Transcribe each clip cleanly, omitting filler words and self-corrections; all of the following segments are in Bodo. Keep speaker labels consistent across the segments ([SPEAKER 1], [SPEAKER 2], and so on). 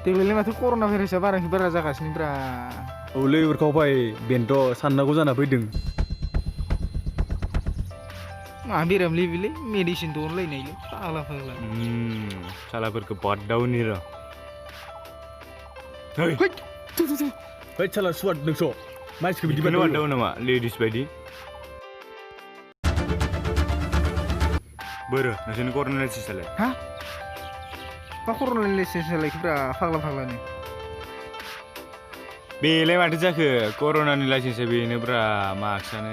[SPEAKER 1] देग्लायलाय माथो कर'ना भाइरासआ बारानिफ्राय बारा जागासिनो ब्रा
[SPEAKER 2] औलै उरखावबाय बेनोथ' साननांगौ जाना फैदों
[SPEAKER 1] मा बेरामलै बेलै मेडिसिन दौलायनायलै फाग्ला फाग्ला
[SPEAKER 2] सालाफोरखौ बादावनि र' है साला सुवाद नोंस' मानसिखौ बिदि बादाव नामा लेडिस बायदि बोरो नोंसोरनि कर'ना लाइसेन्सआलाय
[SPEAKER 1] हा मा कर'ना लाइसेन्सआलाय ब्रा फाग्ला फाग्लानो
[SPEAKER 2] बेलाय माथो जाखो कर'नानि लाइसेन्सआ बेनोब्रा मार्क्सआनो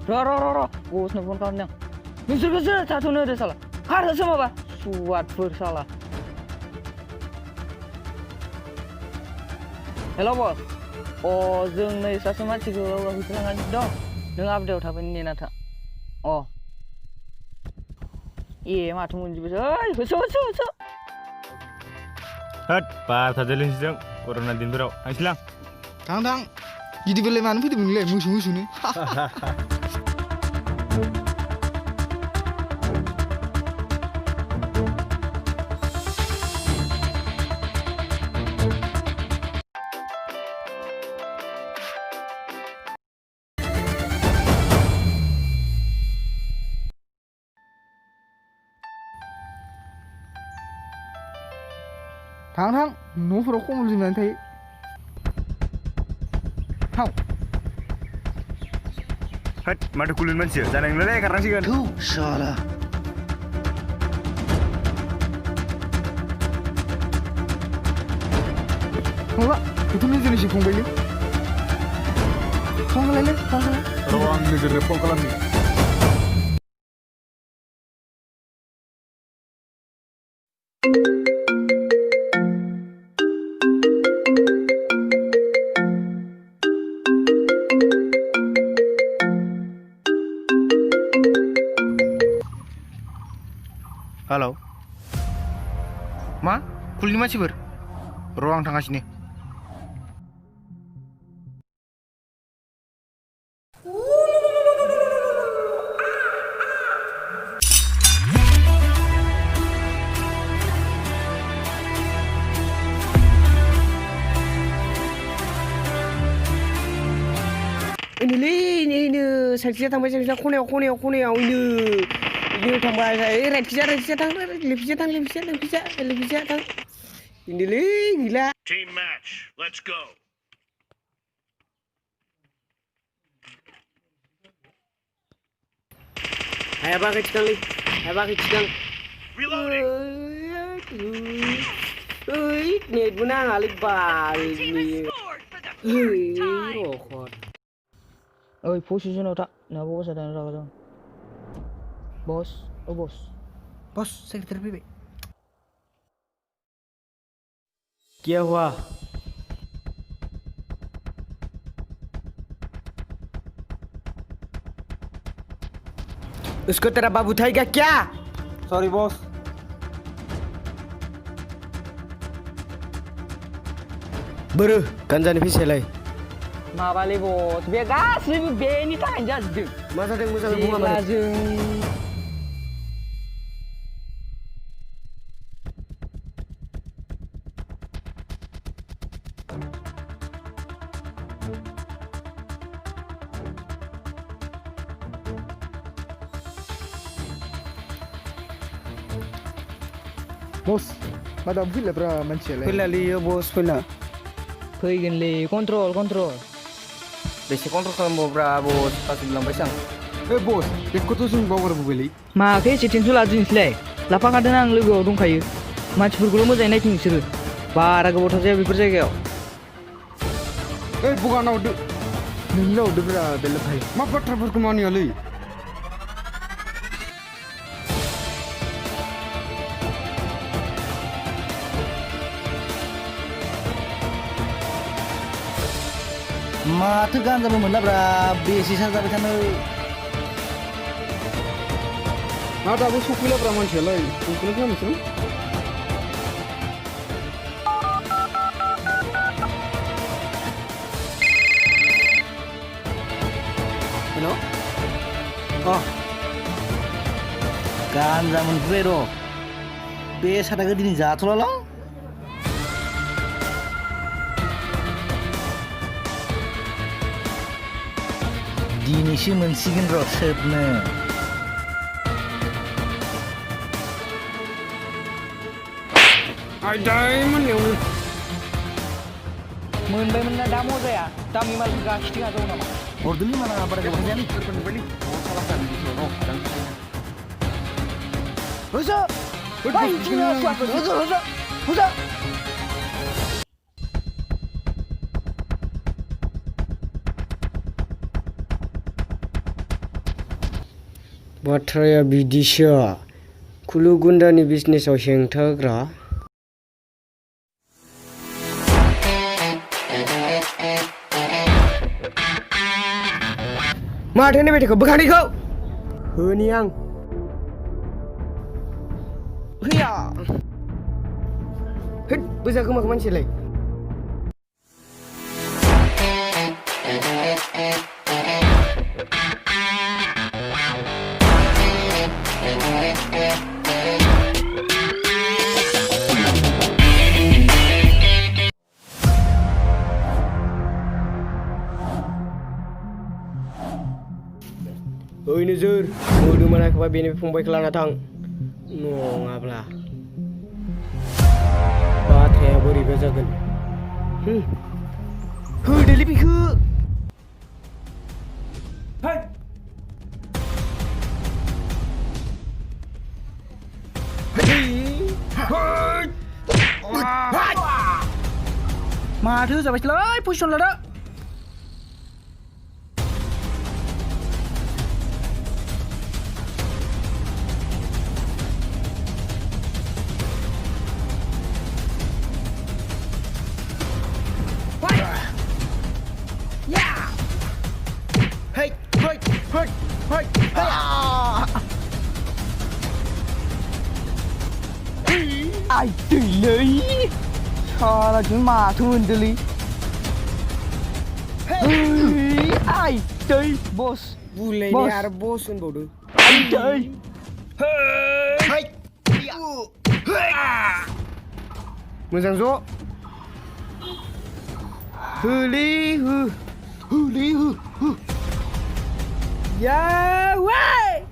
[SPEAKER 3] र' बसनो फन खालामदों नोंसोरखौसो थाथ'नो होदो साला खारहोसो माबा सुवादफोर साला हेल' बस जों नै सासे मानसिखौ होसोलांगासिनो दं नों आपडेटआव थाबैनो नेना था माथो मोनजोबोसै होसो
[SPEAKER 2] होद बार थादेरलायनोसै कर'ना दिनफोराव थांसैलां
[SPEAKER 1] थां गिदिरबालाय मानो फैदोंमोन नोंलाय मोसौनो थां न'फोराव खमल जोमनानै थायो थां
[SPEAKER 2] होद माथो कुलिन मानसि जानाय नंलालै खारनांसिगोन
[SPEAKER 1] थौ साला माबा बेथ' नोजोरनिसो फंबायलै फन खालायलै
[SPEAKER 2] र' आं नोजोरनो फन खालामनि
[SPEAKER 1] हेलौ मा कुलनि मानसिफोर र' आं थांगासिनो
[SPEAKER 3] इनो साइडखिजा थांबाय साइडखिजा खनायाव इनो थांबाय राइटखिजा थां लेफ्टखिजा थां इनोलै गैला
[SPEAKER 4] Team match, let's go.
[SPEAKER 3] हायाबा खैथिगां
[SPEAKER 4] Reloading.
[SPEAKER 3] नेटबो नाङालै बालनि ओइ पजिसनाव था ना बसआ दानो रागा दं बस
[SPEAKER 1] बस सेक्रेटारि फैबाय
[SPEAKER 2] क्या हुआ
[SPEAKER 3] उसको तेरा बाप उठाएगा क्या
[SPEAKER 1] सॉरी बॉस
[SPEAKER 3] बोरो गानजानि फैसायालाय माबालै बस बे गासैबो बेनि थाखायनो जाजोबदों मा जादों मोजाङै बुङा माने जों
[SPEAKER 1] बस मा दाबो फैलाब्रा मानसियालाय
[SPEAKER 3] फैलालै बस फैगोनलै कन्ट्रल बेसे कन्ट्रल खालामबावब्रा बस गासिबोलांबायसो आं
[SPEAKER 1] ए बस बेखौथ' जों बावगारबोबायलै
[SPEAKER 3] माखो एसे टेनसन लादों नोंसोरलाय लाफाखादों आं लोगोआव दंखायो मानसिफोरखौल' मोजाङै नायथों नोंसोरो बारा गोबाव थाजाया बेफोर जायगायाव
[SPEAKER 1] ओइ बगानाव हरदो नोंनो हरदोब्रा बेलेग भाइ मा बाथ्राफोरखौ मानियालै
[SPEAKER 5] माथो गानजाबो मोनलाब्रा बेसे साजाबाय थानो
[SPEAKER 1] मा दाबो सफैलाब्रा मानसियालाय बेखौनो खालामनोसै
[SPEAKER 5] हेल' गानजा मोनफैबाय र' बे सादाखौ दिनै जाथ'लालां दिनैसो मोनसिगोन र' सोबनो
[SPEAKER 1] आयदाय मोननायावनो
[SPEAKER 6] मोनबायमोन ना दा मजाया दामनि माल गाखिथिं हाजाव नामा
[SPEAKER 5] हरदोंलै माला बारा गोबाव जायाखै
[SPEAKER 6] होजा बाय दिना सुवाखौ होजा
[SPEAKER 3] बाथ्राया बिदिसो खुलु गुन्दानि बिजनेसाव हेंथा होग्रा माथो नै बेटेखौ बोखांनायखौ होनि आं हैया हैद बोजा खोमाखौ मानसियालाय ओइ नोजोर मोदोम मोनाखैबा बेनिफ्राय फंबायखौ लाना थां नङाब्ला बाथ्राया बोरैबा जागोन होदोलै बेखौ
[SPEAKER 5] माथो जाबायसैलाय पजिसन लादा
[SPEAKER 6] ai tùy lý sao là chuyện mà thương đi lý ai tùy boss
[SPEAKER 3] बुलायनाय आरो बस होनबावदों
[SPEAKER 6] ai tùy
[SPEAKER 3] मोजां ज' होलै हो होलै हो
[SPEAKER 6] ya way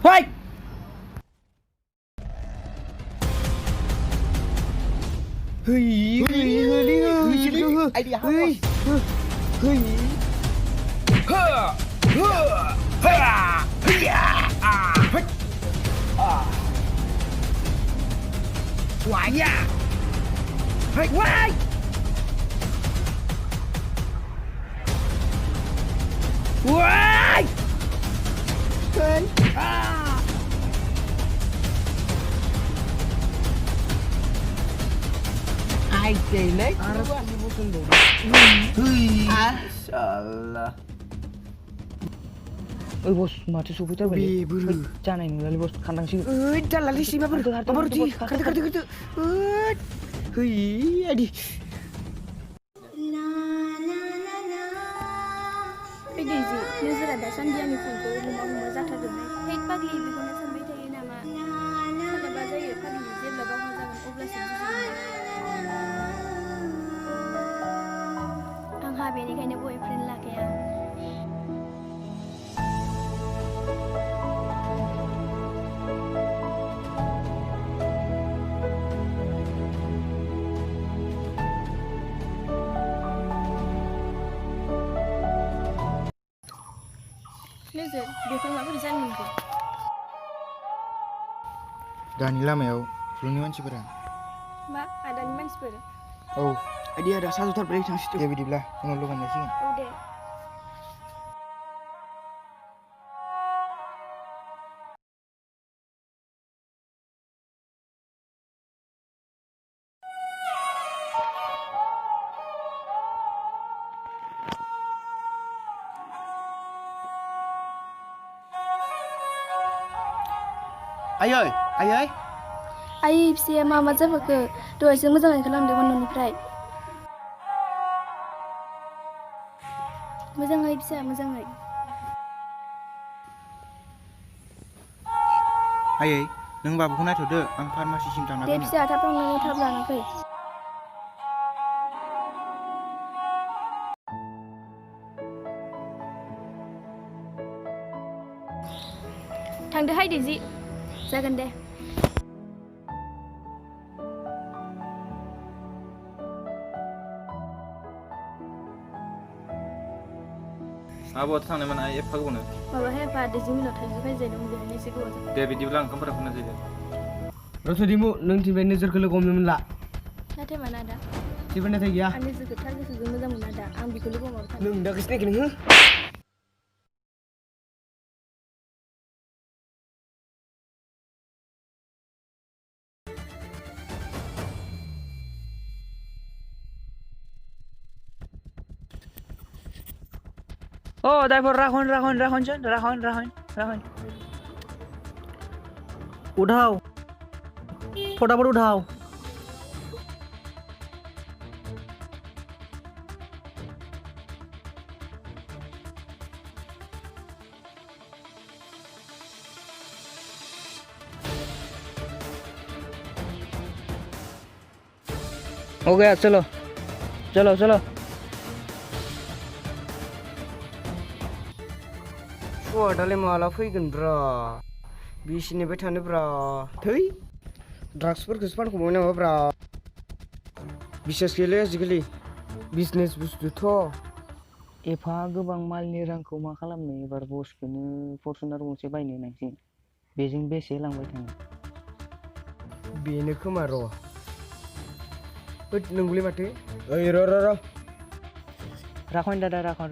[SPEAKER 5] Fight!
[SPEAKER 6] ai tùy lý ôi boss माथो सफैथार बायलै जानाय नंलालै boss खानदांसिगोन
[SPEAKER 3] ओइ जालालै सैमाफोर माबार दि खारदो ओइ है आदि
[SPEAKER 7] दैजि नोजोरा दासान्दि आंनि फनखौ हमबा जाथारदोंहाय हेद पाग्लि बेखौनो सानबाय थायो नामा सोरनाबा जायो पाग्लि जेब्ला गावहा जागोन अब्लासो बुजिगोन आंहा बेनिखायनो बयफ्रेन्ड लाखाया नोजोर बेफोर माबोरै जानो मोनखो
[SPEAKER 1] दानि लामायाव खुलुनि मानसिफोरा
[SPEAKER 7] मा आदानि मानसिफोर
[SPEAKER 1] औ
[SPEAKER 3] आइडिया दा साजुथारबाय थांसिगोन
[SPEAKER 1] दे बिदिब्ला उनाव लोगो मोनलायसिगोन
[SPEAKER 7] औ दे
[SPEAKER 5] Ayoy, ayoy.
[SPEAKER 7] आइ फिसाया मा जाबोखो दहायसो मोजाङै खालामदोंमोन न'निफ्राय मोजाङै फिसा मोजाङै
[SPEAKER 5] आयै नों बाबुखौ नायथ'दो आं फार्मासिसिम थांना
[SPEAKER 7] दे
[SPEAKER 5] फैनो
[SPEAKER 7] फिसा थाब थांनानै थाब लाना फै थांदोहाय दैजि जागोन दे
[SPEAKER 2] आब'आ थांनायमोन आइ एफा गोबावनो
[SPEAKER 7] माबाहाय आफा दैजि मिनाव थाइजि फायजायदों बेहायनो एसे गोबाव जाबाय
[SPEAKER 2] दे बिदिब्ला ओंखामफोरा फुनना जायो
[SPEAKER 3] रसदिमु नों थिंबाय नोजोरखौ लोगो हमनो मोनला
[SPEAKER 7] नाथाय माना आदा
[SPEAKER 3] जेबो नाथाय गैया
[SPEAKER 7] आं नोजोरखौ थार गोसोजों मोजां मोना दा आं बेखौ लोगो हमाबो थानो
[SPEAKER 3] नों दा गोसोनायखौ नोङो
[SPEAKER 6] Oh, driver, rahon. उठाओ फटाफट उठाओ हो गया चलो चलो चलो
[SPEAKER 3] दालाय माला फैगोन ब्रा बिसिनिफ्राय थानो ब्रा थै ड्राग्सफोरखौसो फानखोमायो नामा ब्रा बिसास गैयालै आजिखालि बिजनेस बुस्थुथ'
[SPEAKER 6] एफा गोबां मालनि रांखौ मा खालामनो एबार बसखौनो फर्चुनार गंसे बायनो होनांसिगोन बेजों बेसे लांबाय थाङो
[SPEAKER 3] बेनो खोमा र' होद नंगौलै माथो ओइ र'
[SPEAKER 6] राखन दादा राखन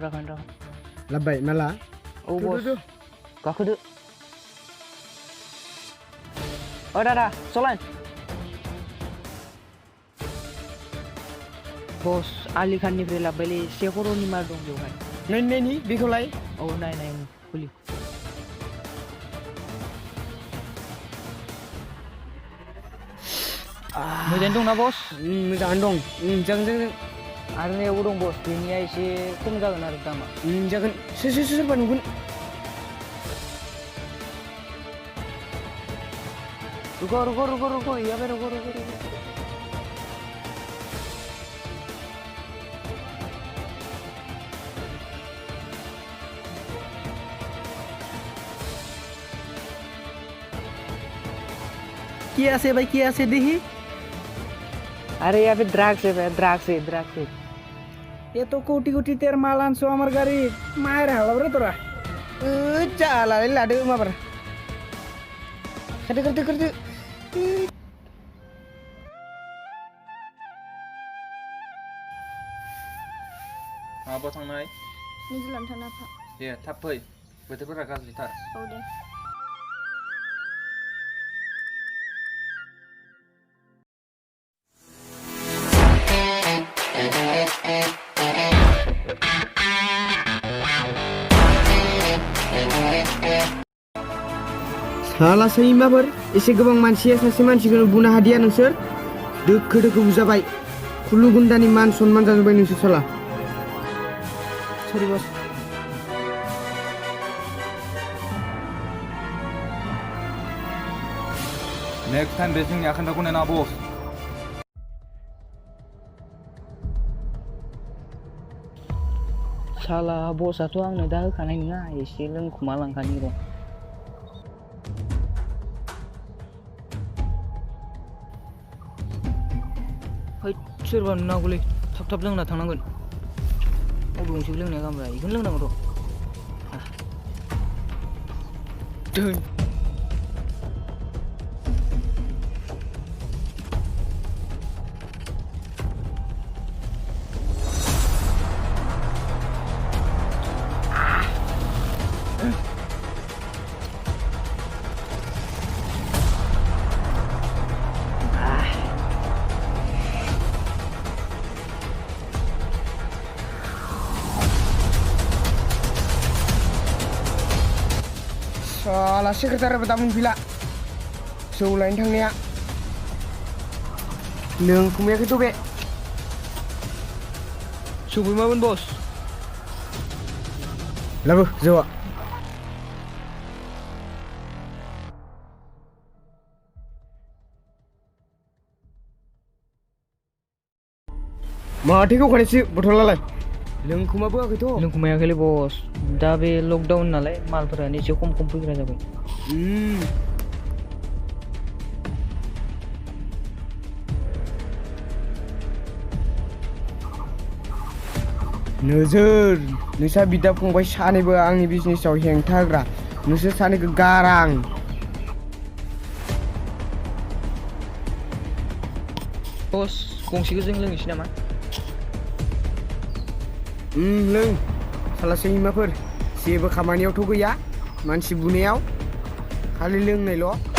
[SPEAKER 3] लाबबाय माला
[SPEAKER 6] औ बस गाखोदो ओ दादा सलाइन बस आलि खाननिफ्राय लाबबायलै 1 करोड़नि माल दं बेवहाय
[SPEAKER 3] नायनि बेखौलाय
[SPEAKER 6] औ नाय खुलि मोजाङै दंना बस
[SPEAKER 3] मोजाङानो दं जागोन
[SPEAKER 6] आरो नैयावबो दं बस बेनिया एसे खम जागोन आरो दामा
[SPEAKER 3] जागोन सोरबा नुगोन
[SPEAKER 6] रुको यहाँ पे रुको
[SPEAKER 5] क्या से भाई क्या से देखी
[SPEAKER 6] अरे यहाँ पे द्राक्ष है द्राक्ष
[SPEAKER 5] ये तो कोटी तेर मालान सो हमार गाड़ी मायर हालाब्रे तोरा
[SPEAKER 3] जाला लादो माबार करते
[SPEAKER 2] आब'आ थांनाय
[SPEAKER 7] निजुलानो थाना आफा
[SPEAKER 2] दे थाब फै बोथोरफोरा गाज्रिथार
[SPEAKER 7] औ दे
[SPEAKER 3] साला सैमाफोर एसे गोबां मानसिया सासे मानसिखौनो बुनो हादिया नोंसोर दोखो बुजाबाय खुलु गुन्दानि मान सनमान जाजोब्बाय नोंसोर साला
[SPEAKER 5] सॉरी बॉस
[SPEAKER 2] नेक्स्ट टाइम बे जोंनि आखान्दाखौ नायना बस
[SPEAKER 6] साला बसआथ' आंनो दा होखानाय नङा एसे लोंखुमा लांखानि र' सोरबा नुनांगौलै थाब लोंना थांनांगोन अबे गंसे लोंनाया गामब्रा बेखौनो लोंनांगौ र'
[SPEAKER 3] साला सेक्रेटारियाबो दा मोनफैला जौ लायनो थांनाया लोंखुमायाखैथ' बे
[SPEAKER 6] सफैमामोन बस
[SPEAKER 3] Labu, jawab. Mahathirखौ खानैसो बथलालाय लोंखुमाबो आखैथ'
[SPEAKER 6] लोंखुमायाखैलै बस दा बे लकडाउन नालाय मालफोरानो एसे खम फैग्रा जाबाय
[SPEAKER 3] नोजोर नोंसा बिदा फंबाय सानैबो आंनि बिजनेसाव हेंथा होग्रा नोंसोर सानैखौ गारां
[SPEAKER 6] बस गंसेखौ जों लोंनोसै नामा
[SPEAKER 3] लों साला सैमाफोर जेबो खामानियावथ' गैया मानसि बुनायाव खालि लोंनायल'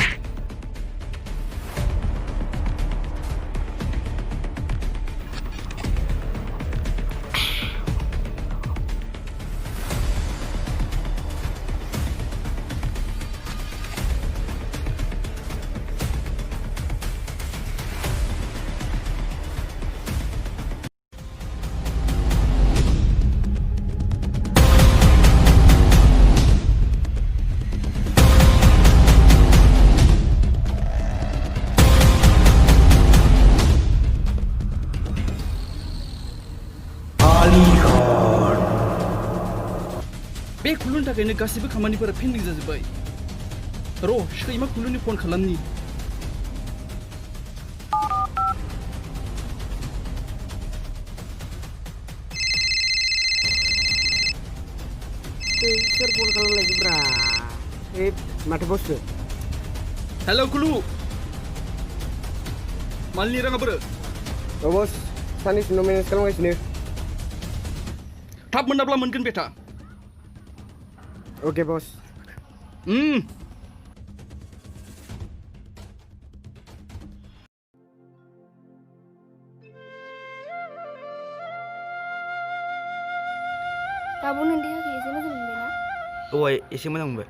[SPEAKER 8] बे खुलुनि थाखायनो गासिबो खामानिफोरा पेन्डिं जाजोब्बाय र' सैमा खुलुनि फन खालामनि
[SPEAKER 3] सोर फन खालामलायखोब्रा माथो बससो
[SPEAKER 8] हेल' खुलु मालनि राङा बोरो
[SPEAKER 3] बस सानैसो मेनेज खालामगासिनो
[SPEAKER 8] थाब मोनाब्ला मोनगोन बेटा
[SPEAKER 3] ओके बस
[SPEAKER 7] गाबोन उन्दै हाखै एसे मोजां मोनबाय ना
[SPEAKER 2] औ एसे मोजां मोनबाय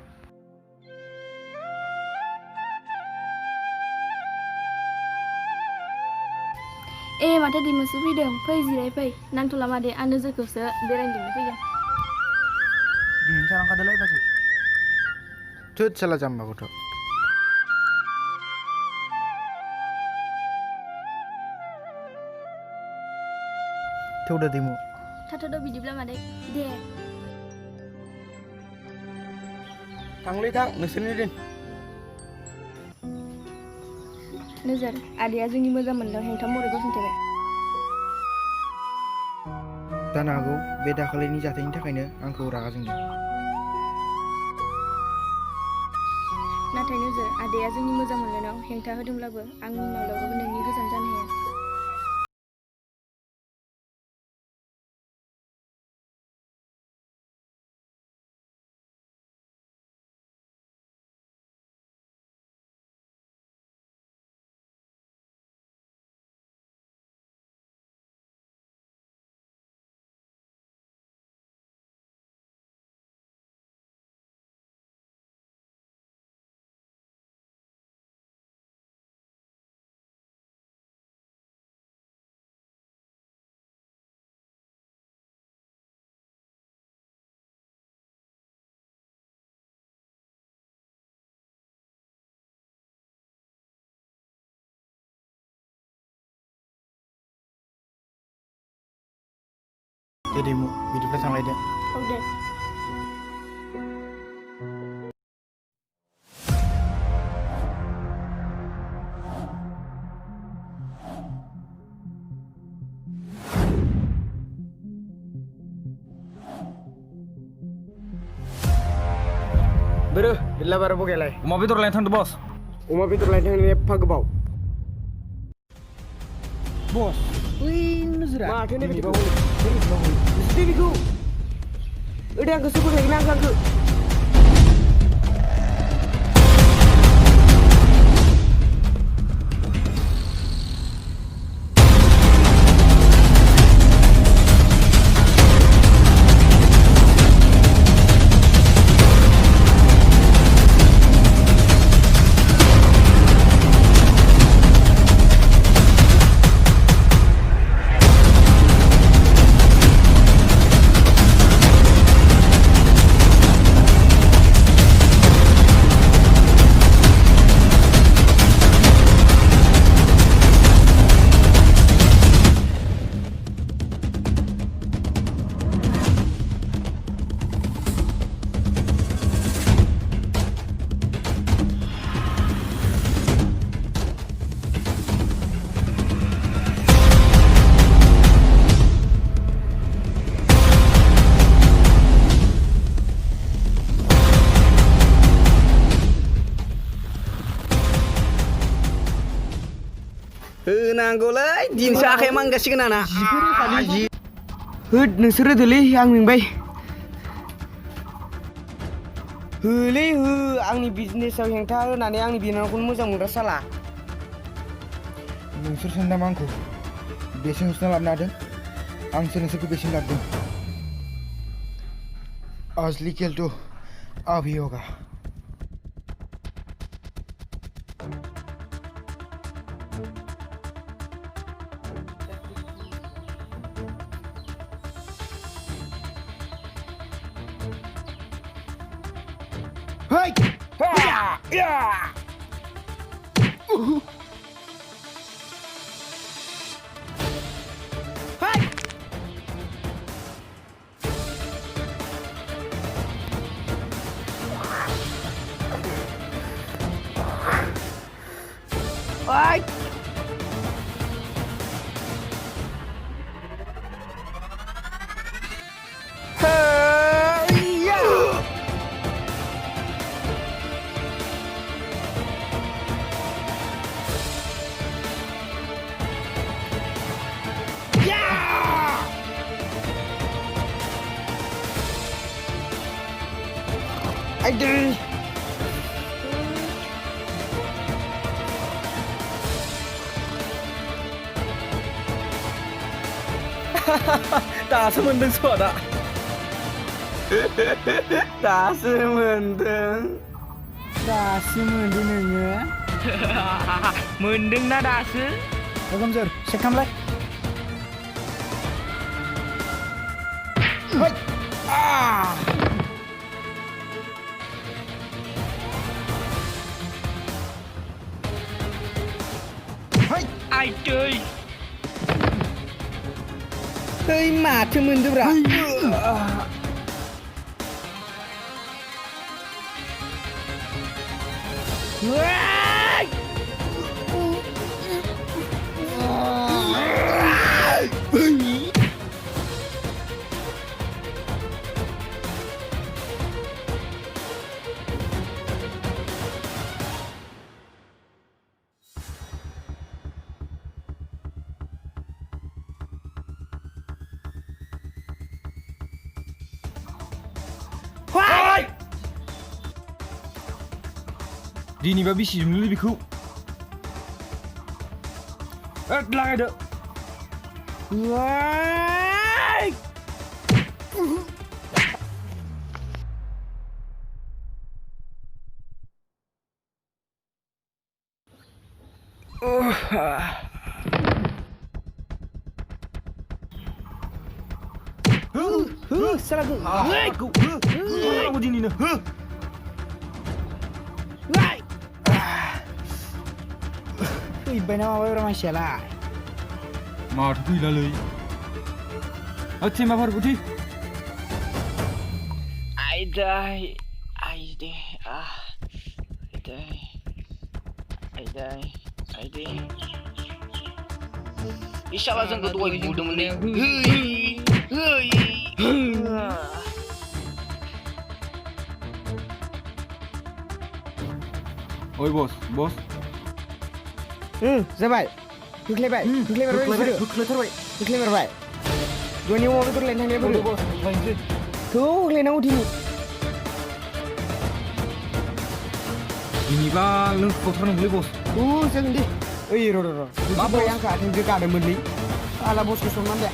[SPEAKER 7] माथो दिमोसो फैदों फै जिराय फै नांथ'ला मादे आं नोजोरखौसो बेरायनो लिंनो फैगोन
[SPEAKER 1] दिनैनो थालांखादोलाय बाजै थोद साला जाम्बा गथ' थौदो दैमु
[SPEAKER 7] थाथ'द' बिदिब्ला मादै दे
[SPEAKER 1] थांलै थां नोंसोरनि दिन
[SPEAKER 7] नोजोर आदैया जोंनि मोजां मोननायाव हेंथा महरै गसंथेबाय
[SPEAKER 1] जानो हागौ बे दाखालिनि जाथायनि थाखायनो आंखौ रागा जोंदों
[SPEAKER 7] नाथाय नोजोर आदैया जोंनि मोजां मोनलायनायाव हेंथा होदोंब्लाबो आं माब्लाबाबो नोंनि गोजान जानो हाया
[SPEAKER 1] दे दैमु बिदिब्ला थांलायदो
[SPEAKER 7] औ दे
[SPEAKER 3] बोरो बिल्ला बारा बगैलाय
[SPEAKER 2] अमा बेदर लायनो थांदो बस
[SPEAKER 3] अमा बेदर लायनो थांनाया एफा गोबाव
[SPEAKER 5] बस ओइ नोजोरा
[SPEAKER 3] माथो नै बिदिबा हनै नोंसोर बेखौ ओदै आंखौ सोफोखायो ना आंखो नांगौलै दिनैसो आखाइ मांगासिगोन आंना होद नोंसोर होदोलै आं मेंबाय होलै हो आंनि बिजनेसाव हेंथा होनानै आंनि बिनानावखौनो मोजां मोनग्रा साला
[SPEAKER 1] नोंसोर सानो नामा आंखौ बेसेन होसोना लाबोनो हादों आंसो नोंसोरखौ बेसेन लाबोदों असली खेल तो अभी होगा Hey! Yeah!
[SPEAKER 3] Ay! Aduh.
[SPEAKER 8] दासो मोनदों सदा
[SPEAKER 3] दासो मोनदों नोङो
[SPEAKER 6] मोनदोंना दासो
[SPEAKER 5] गोमजोर चेक खालामलाय
[SPEAKER 6] आइदै
[SPEAKER 3] Hey माथो मोनदोब्रा
[SPEAKER 2] दिनैबा बेसे मोनलै बेखौ लागायदो
[SPEAKER 3] salah
[SPEAKER 2] दिनैनो
[SPEAKER 5] फैबाय ना माबायब्रा मानसियालाय
[SPEAKER 2] माथो फैलालै टिमाफोर उथि
[SPEAKER 6] आइदै इसाला जोंखौ दहाय बुदोंमोन ने
[SPEAKER 2] ओइ बस
[SPEAKER 3] जाबाय होख्लायबाय होख्लायबाय दहायनि अमा बेदर लायनो थांनाया बोरो थौ होख्लायनांगौ
[SPEAKER 2] दिनैबा लोंखुथारनांगौलै बस
[SPEAKER 3] जागोन दे ओइ र' माबोरै आंखौ आथिंजों गादोंमोनलै आला बसखौ सनमान दे